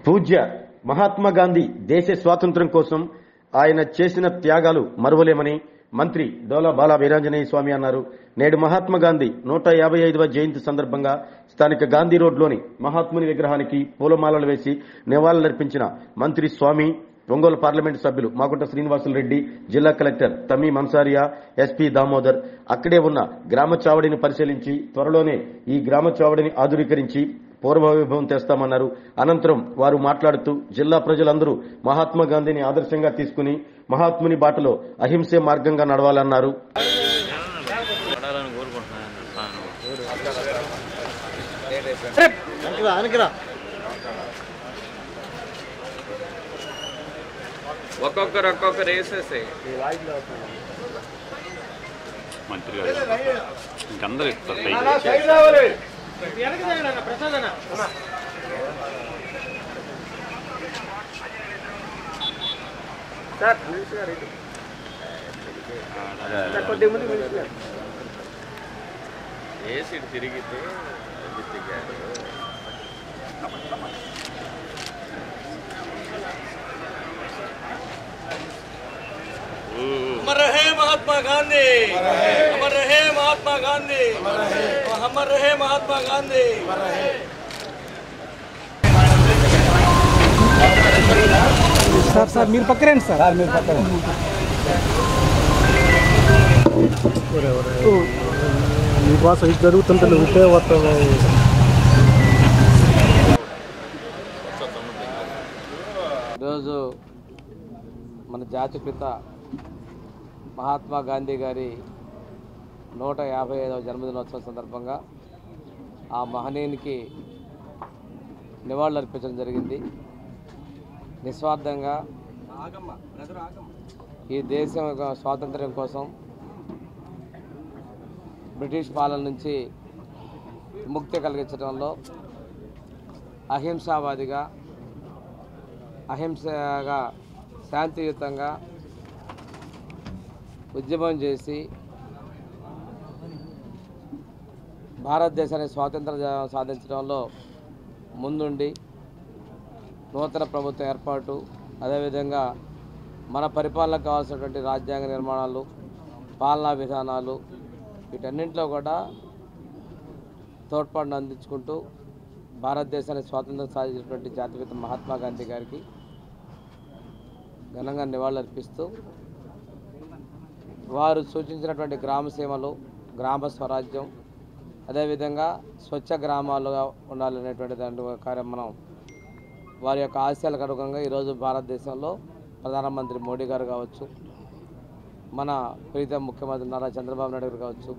పూజ్య మహాత్మా గాంధీ దేశ స్వాతంత్ర్యం కోసం ఆయన చేసిన త్యాగాలు మరువలేమని మంత్రి డోలా బాల వీరాంజనేయ స్వామి అన్నారు. నేడు మహాత్మా గాంధీ 155వ జయంతి సందర్భంగా స్థానిక గాంధీ రోడ్లోని మహాత్ముని విగ్రహానికి పూలమాలలు వేసి నివాళులర్పించిన మంత్రి స్వామి, ఒంగోలు పార్లమెంటు సభ్యులు మాగుంట శ్రీనివాసులు రెడ్డి, జిల్లా కలెక్టర్ తమీం అన్సారియా, ఎస్పీ దామోదర్ అక్కడే ఉన్న గ్రామ చావడిని పరిశీలించి త్వరలోనే ఈ గ్రామ చావడిని ఆధునీకరించి పూర్వవైభవం తెస్తామన్నారు. అనంతరం వారు మాట్లాడుతూ జిల్లా ప్రజలందరూ మహాత్మా గాంధీని ఆదర్శంగా తీసుకుని మహాత్ముని బాటలో అహింసే మార్గంగా నడవాలన్నారు. ఒక్కొక్కరు వేసేసి మంత్రి గారు ఇంకందరూ వేసి తిరిగితే अमर रहे महात्मा गांधी, अमर रहे महात्मा गांधी, अमर रहे महात्मा गांधी. సార్ మీరు పక్కరండి సార్ మీరు పక్కన మీకోసం ఇది జరుగుతుంటే ఉంటే ఈరోజు మన జాతిపిత మహాత్మా గాంధీ గారి 155వ జన్మదినోత్సవం సందర్భంగా ఆ మహనీయునికి నివాళులు అర్పించడం జరిగింది. నిస్వార్థంగా ఈ దేశం స్వాతంత్ర్యం కోసం బ్రిటిష్ పాలన నుంచి విముక్తి కలిగించడంలో అహింసావాదిగా, అహింసగా శాంతియుతంగా ఉద్యమం చేసి భారతదేశానికి స్వాతంత్రం సాధించడంలో ముందుండి నూతన ప్రభుత్వం ఏర్పాటు, అదేవిధంగా మన పరిపాలనకు కావాల్సినటువంటి రాజ్యాంగ నిర్మాణాలు, పాలనా విధానాలు వీటన్నింటిలో కూడా తోడ్పాటును అందించుకుంటూ భారతదేశానికి స్వాతంత్రం సాధించినటువంటి జాతిపిత మహాత్మా గాంధీ గారికి ఘనంగా నివాళులర్పిస్తూ వారు సూచించినటువంటి గ్రామ సీమలు, గ్రామ స్వరాజ్యం, అదేవిధంగా స్వచ్ఛ గ్రామాలుగా ఉండాలనేటువంటి దాని కార్యం మనం వారి యొక్క ఆశయాలకు అనుగుణంగా ఈరోజు భారతదేశంలో ప్రధానమంత్రి మోడీ గారు కావచ్చు, మన ప్రీతం ముఖ్యమంత్రి నారా చంద్రబాబు నాయుడు గారు కావచ్చు,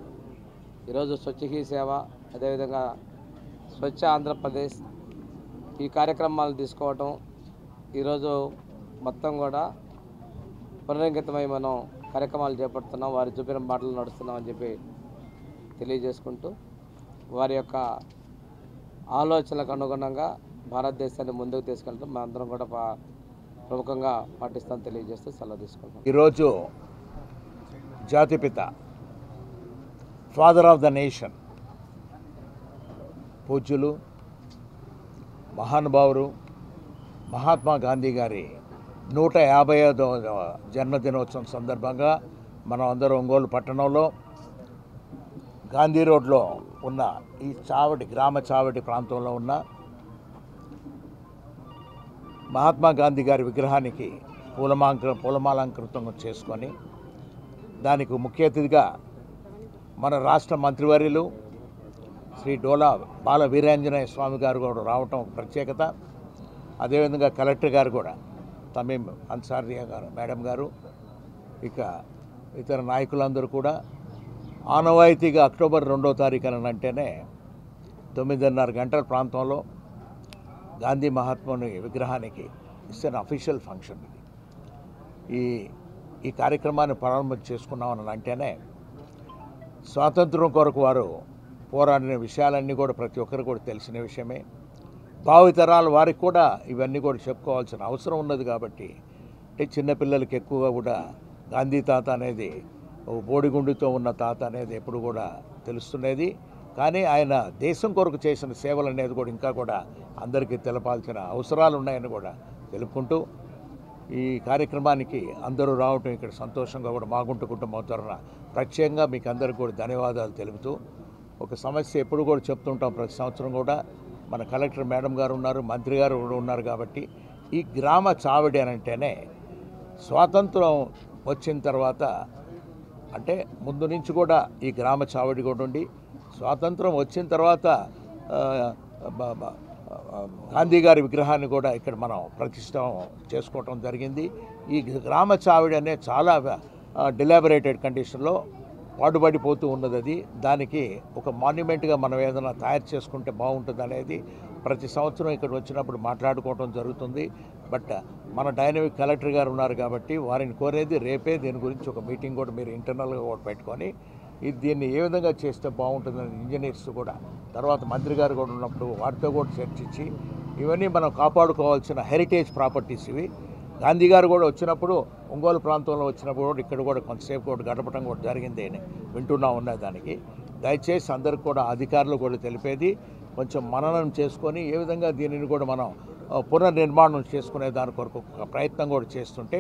ఈరోజు స్వచ్ఛ హీ సేవ, అదేవిధంగా స్వచ్ఛ ఆంధ్రప్రదేశ్ ఈ కార్యక్రమాలు తీసుకోవటం ఈరోజు మొత్తం కూడా పునరంకితమై మనం కార్యక్రమాలు చేపడుతున్నాం, వారి చూపిన మాటలు నడుస్తున్నాం అని చెప్పి తెలియజేసుకుంటూ వారి యొక్క ఆలోచనలకు అనుగుణంగా భారతదేశాన్ని ముందుకు తీసుకెళ్తాం మనందరం కూడా ప్రముఖంగా పాటిస్తామని తెలియజేస్తూ సెలవు తీసుకుంటాం. ఈరోజు జాతిపిత, ఫాదర్ ఆఫ్ ద నేషన్, పూజ్యులు, మహానుభావులు మహాత్మా గాంధీ గారి 155వ జన్మదినోత్సవం సందర్భంగా మనం అందరం ఒంగోలు పట్టణంలో గాంధీ రోడ్లో ఉన్న ఈ చావడి, గ్రామ చావడి ప్రాంతంలో ఉన్న మహాత్మా గాంధీ గారి విగ్రహానికి పూలమాలంకృతం చేసుకొని దానికి ముఖ్య అతిథిగా మన రాష్ట్ర మంత్రివర్యులు శ్రీ డోలా బాల వీరాంజనేయ స్వామి గారు కూడా రావటం ప్రత్యేకత. అదేవిధంగా కలెక్టర్ గారు కూడా తమీం అన్సారియా గారు మేడం గారు, ఇక ఇతర నాయకులందరూ కూడా ఆనవాయితీగా అక్టోబర్ 2వ తారీఖున అంటేనే 9:30 గంటల ప్రాంతంలో గాంధీ మహాత్ముని విగ్రహానికి ఇట్స్ అన్ అఫీషియల్ ఫంక్షన్. ఈ కార్యక్రమాన్ని ప్రారంభం చేసుకున్నామని అంటేనే స్వాతంత్రం కొరకు వారు పోరాడిన విషయాలన్నీ కూడా ప్రతి ఒక్కరు కూడా తెలిసిన విషయమే. భావితరాల వారికి కూడా ఇవన్నీ కూడా చెప్పుకోవాల్సిన అవసరం ఉన్నది. కాబట్టి అంటే చిన్నపిల్లలకి ఎక్కువగా కూడా గాంధీ తాత అనేది బోడిగుండుతో ఉన్న తాత అనేది ఎప్పుడు కూడా తెలుస్తున్నది. కానీ ఆయన దేశం కొరకు చేసిన సేవలు అనేది కూడా ఇంకా కూడా అందరికీ తెలపాల్సిన అవసరాలు ఉన్నాయని కూడా తెలుపుకుంటూ ఈ కార్యక్రమానికి అందరూ రావటం ఇక్కడ సంతోషంగా కూడా మాగుంట కుటుంబం తరఫున ప్రత్యేకంగా మీకు అందరికీ కూడా ధన్యవాదాలు తెలుపుతూ ఒక సమస్య ఎప్పుడు కూడా చెప్తుంటాం ప్రతి సంవత్సరం కూడా మన కలెక్టర్ మేడం గారు ఉన్నారు, మంత్రి గారు కూడా ఉన్నారు. కాబట్టి ఈ గ్రామ చావడి అని అంటేనే స్వాతంత్రం వచ్చిన తర్వాత అంటే ముందు నుంచి కూడా ఈ గ్రామ చావడి కూడా ఉండి స్వాతంత్రం వచ్చిన తర్వాత గాంధీ గారి విగ్రహాన్ని కూడా ఇక్కడ మనం ప్రతిష్ఠ చేసుకోవటం జరిగింది. ఈ గ్రామ చావడి అనేది చాలా డిలాబరేటెడ్ కండిషన్లో పాడుబడిపోతూ ఉన్నది. అది దానికి ఒక మాన్యుమెంట్గా మనం ఏదైనా తయారు చేసుకుంటే బాగుంటుంది అనేది ప్రతి సంవత్సరం ఇక్కడ వచ్చినప్పుడు మాట్లాడుకోవడం జరుగుతుంది. బట్ మన డైనమిక్ కలెక్టర్ గారు ఉన్నారు కాబట్టి వారిని కోరేది రేపే దీని గురించి ఒక మీటింగ్ కూడా మీరు ఇంటర్నల్గా కూడా పెట్టుకొని దీన్ని ఏ విధంగా చేస్తే బాగుంటుందని ఇంజనీర్స్ కూడా తర్వాత మంత్రి గారు కూడా ఉన్నప్పుడు వారితో కూడా చర్చించి ఇవన్నీ మనం కాపాడుకోవాల్సిన హెరిటేజ్ ప్రాపర్టీస్ ఇవి. గాంధీ గారు కూడా వచ్చినప్పుడు ఒంగోలు ప్రాంతంలో వచ్చినప్పుడు కూడా ఇక్కడ కూడా కొంతసేపు కూడా గడపడం కూడా జరిగింది అని వింటున్నా ఉన్నది. దానికి దయచేసి అందరికి కూడా అధికారులు కూడా తెలిపేది కొంచెం మననం చేసుకొని ఏ విధంగా దీనిని కూడా మనం పునర్నిర్మాణం చేసుకునే దాని కొరకు ఒక ప్రయత్నం కూడా చేస్తుంటే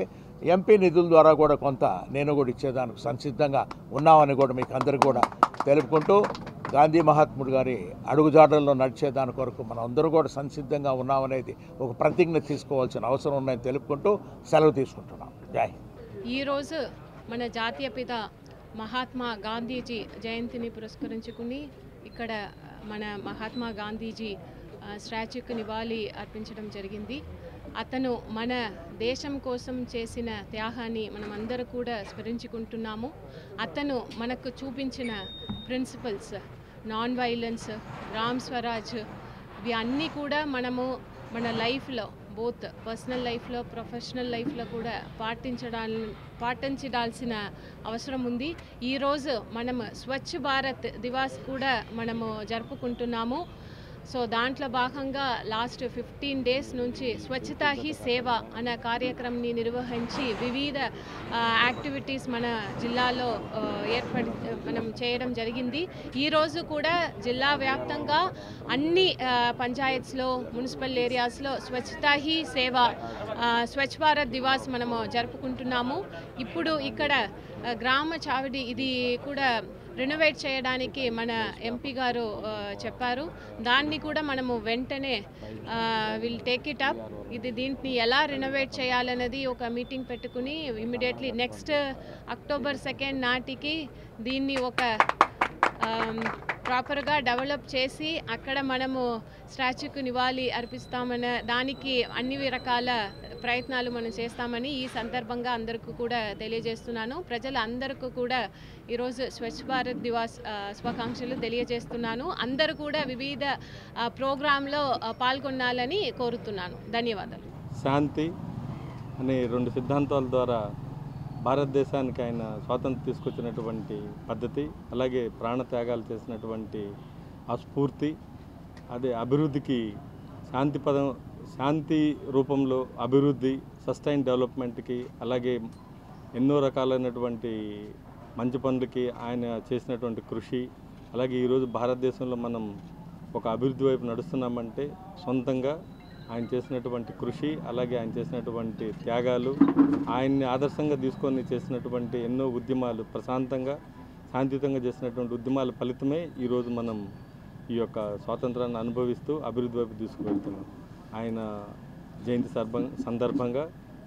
ఎంపీ నిధుల ద్వారా కూడా కొంత నేను కూడా ఇచ్చేదానికి సంసిద్ధంగా ఉన్నామని కూడా మీకు అందరికీ కూడా తెలుపుకుంటూ గాంధీ మహాత్ముడు గారి అడుగుజాడల్లో నడిచే దాని కొరకు మనం అందరూ కూడా సంసిద్ధంగా ఉన్నామనేది ఒక ప్రతిజ్ఞ తీసుకోవాల్సిన అవసరం ఉందని తెలుపుకుంటూ సెలవు తీసుకుంటున్నాం. జై. ఈరోజు మన జాతీయ పిత మహాత్మా గాంధీజీ జయంతిని పురస్కరించుకుని ఇక్కడ మన మహాత్మా గాంధీజీ స్టాచ్యూకి నివాళి అర్పించడం జరిగింది. అతను మన దేశం కోసం చేసిన త్యాగాన్ని మనం అందరూ కూడా స్మరించుకుంటున్నాము. అతను మనకు చూపించిన principles non violence, Ram Swaraj, ఇవి అన్నీ కూడా మనము మన లైఫ్లో బోత్ పర్సనల్ లైఫ్లో ప్రొఫెషనల్ లైఫ్లో కూడా పాటించాల్సిన అవసరం ఉంది. ఈరోజు మనము స్వచ్ఛ భారత్ దివాస్ కూడా మనము జరుపుకుంటున్నాము. సో దాంట్లో భాగంగా లాస్ట్ 15 days నుంచి స్వచ్ఛతా హీ సేవ అనే కార్యక్రమాన్ని నిర్వహించి వివిధ యాక్టివిటీస్ మన జిల్లాలో మనం చేయడం జరిగింది. ఈరోజు కూడా జిల్లా వ్యాప్తంగా అన్ని పంచాయత్స్లో మున్సిపల్ ఏరియాస్లో స్వచ్ఛతా హీ సేవ స్వచ్ఛ భారత్ దివాస్ మనము జరుపుకుంటున్నాము. ఇప్పుడు ఇక్కడ గ్రామ చావడి ఇది కూడా రెనోవేట్ చేయడానికి మన ఎంపీ గారు చెప్పారు. దాన్ని కూడా మనము వెంటనే విల్ టేక్ ఇట్ అప్. దీన్ని ఎలా రెనోవేట్ చేయాలన్నది ఒక మీటింగ్ పెట్టుకుని ఇమ్మీడియట్లీ నెక్స్ట్ October 2 నాటికి దీన్ని ఒక ప్రాపర్గా డెవలప్ చేసి అక్కడ మనము స్టాచ్యూకి నివాళి అర్పిస్తామని దానికి అన్ని రకాల ప్రయత్నాలు మనం చేస్తామని ఈ సందర్భంగా అందరికీ కూడా తెలియజేస్తున్నాను. ప్రజలందరికీ కూడా ఈరోజు స్వచ్ఛ భారత్ దివాస్ శుభాకాంక్షలు తెలియజేస్తున్నాను. అందరూ కూడా వివిధ ప్రోగ్రాంలో పాల్గొనాలని కోరుతున్నాను. ధన్యవాదాలు. శాంతి అనే 2 సిద్ధాంతాల ద్వారా భారతదేశానికి ఆయన స్వాతంత్రం తీసుకొచ్చినటువంటి పద్ధతి, అలాగే ప్రాణత్యాగాలు చేసినటువంటి ఆ స్ఫూర్తి, అదే అభివృద్ధికి శాంతి రూపంలో అభివృద్ధి, సస్టైన్ డెవలప్మెంట్కి, అలాగే ఎన్నో రకాలైనటువంటి మంచి పనులకి ఆయన చేసినటువంటి కృషి, అలాగే ఈరోజు భారతదేశంలో మనం ఒక అభివృద్ధి వైపు నడుస్తున్నామంటే సొంతంగా ఆయన చేసినటువంటి కృషి, అలాగే ఆయన చేసినటువంటి త్యాగాలు, ఆయన్ని ఆదర్శంగా తీసుకొని చేసినటువంటి ఎన్నో ఉద్యమాలు, ప్రశాంతంగా శాంతియుతంగా చేసినటువంటి ఉద్యమాల ఫలితమే ఈరోజు మనం ఈ యొక్క స్వాతంత్రాన్ని అనుభవిస్తూ అభివృద్ధి వైపు తీసుకువెళ్తున్నాం. ఆయన జయంతి సందర్భంగా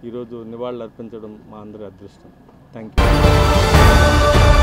ఈరోజు నివాళులు అర్పించడం మా అందరి అదృష్టం. Thank you.